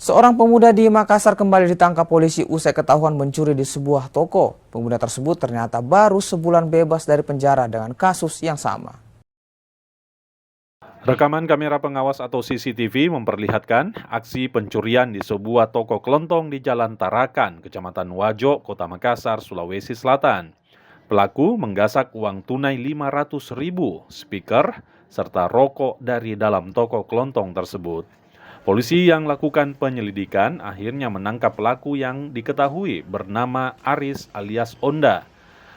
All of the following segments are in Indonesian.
Seorang pemuda di Makassar kembali ditangkap polisi usai ketahuan mencuri di sebuah toko. Pemuda tersebut ternyata baru sebulan bebas dari penjara dengan kasus yang sama. Rekaman kamera pengawas atau CCTV memperlihatkan aksi pencurian di sebuah toko kelontong di Jalan Tarakan, Kecamatan Wajo, Kota Makassar, Sulawesi Selatan. Pelaku menggasak uang tunai 500.000, speaker, serta rokok dari dalam toko kelontong tersebut. Polisi yang lakukan penyelidikan akhirnya menangkap pelaku yang diketahui bernama Aris alias Onda.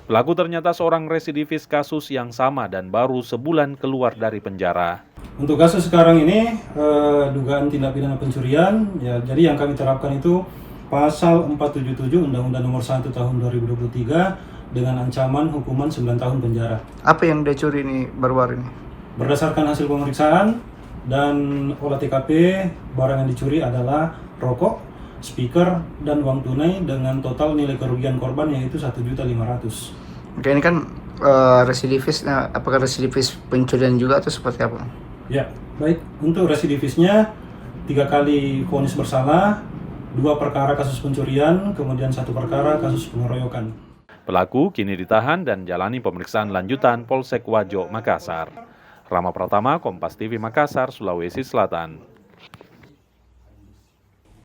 Pelaku ternyata seorang residivis kasus yang sama dan baru sebulan keluar dari penjara. Untuk kasus sekarang ini, dugaan tindak pidana pencurian, ya, jadi yang kami terapkan itu pasal 477 Undang-Undang Nomor 1 Tahun 2023 dengan ancaman hukuman 9 tahun penjara. Apa yang dia curi ini baru-baru ini? Berdasarkan hasil pemeriksaan dan olah TKP, barang yang dicuri adalah rokok, speaker, dan uang tunai dengan total nilai kerugian korban yaitu 1.500.000. Oke, ini kan residivis, apakah residivis pencurian juga atau seperti apa? Ya, baik. Untuk residivisnya 3 kali vonis bersalah, 2 perkara kasus pencurian, kemudian 1 perkara kasus pengeroyokan. Pelaku kini ditahan dan jalani pemeriksaan lanjutan Polsek Wajo, Makassar. Rama Pratama, Kompas TV Makassar, Sulawesi Selatan.